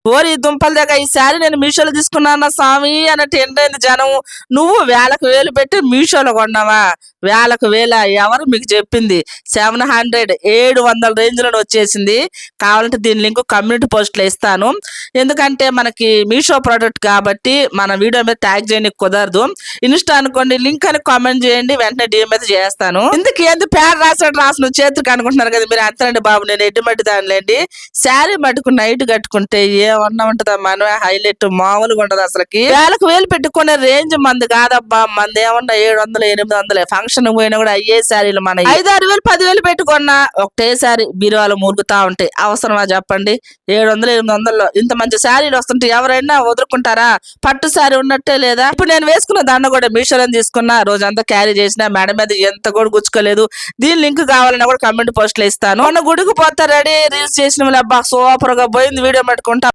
ఓరి దుంపల దగ్గర ఈ శారీ నేను మీషోలో తీసుకున్నాను స్వామి అన్నట్టు ఎండైంది జనం. నువ్వు వేలకు వేలు పెట్టి మీషోలో కొన్నావా? వేలకు వేల ఎవరు మీకు చెప్పింది? 700 700 రేంజ్ లో వచ్చేసింది. కావాలంటే దీని లింక్ కమ్యూనిటీ పోస్ట్ లో ఇస్తాను. ఎందుకంటే మనకి మీషో ప్రోడక్ట్ కాబట్టి మన వీడియో మీద ట్యాగ్ చేయడానికి కుదరదు. ఇన్స్టా అనుకోండి, లింక్ అని కామెంట్ చేయండి, వెంటనే డిఎం అయితే చేస్తాను. ఎందుకు పేరు రాసిన చేతికి అనుకుంటున్నారు కదా మీరు. అంతేనండి బాబు, నేను ఎటువంటి దానిలేండి. శారీ మటుకు నైట్ కట్టుకుంటే ఏమన్నా ఉంటదా మనమే హైలైట్, మామూలుగా ఉండదు అసలుకి. వేలకు వేలు పెట్టుకునే రేంజ్ మంది కాదబ్బా. మంది ఏమన్నా 700 800 ఫంక్షన్ పోయినా కూడా అయ్యే శారీలు మన 5-6 వేలు 10,000 పెట్టుకున్నా ఒకటేసారి బీరువాలు మూలుగుతా ఉంటాయి. అవసరమా చెప్పండి? 700 800 ఇంత మంచి శారీలు వస్తుంటే ఎవరైనా వదులుకుంటారా? పట్టు శారీ ఉన్నట్టే లేదా? ఇప్పుడు నేను వేసుకున్న దండ కూడా మీషోలో తీసుకున్నా, రోజంతా క్యారీ చేసిన, మేడ మీద ఎంత కూడా గుచ్చుకోలేదు. దీని లింక్ కావాలన్నా కూడా కమెంట్ పోస్ట్ లో ఇస్తాను. మొన్న గుడికి పోతా రెడీ రీల్స్ చేసిన అబ్బా సూపర్ గా పోయింది, వీడియో పెట్టుకుంటా.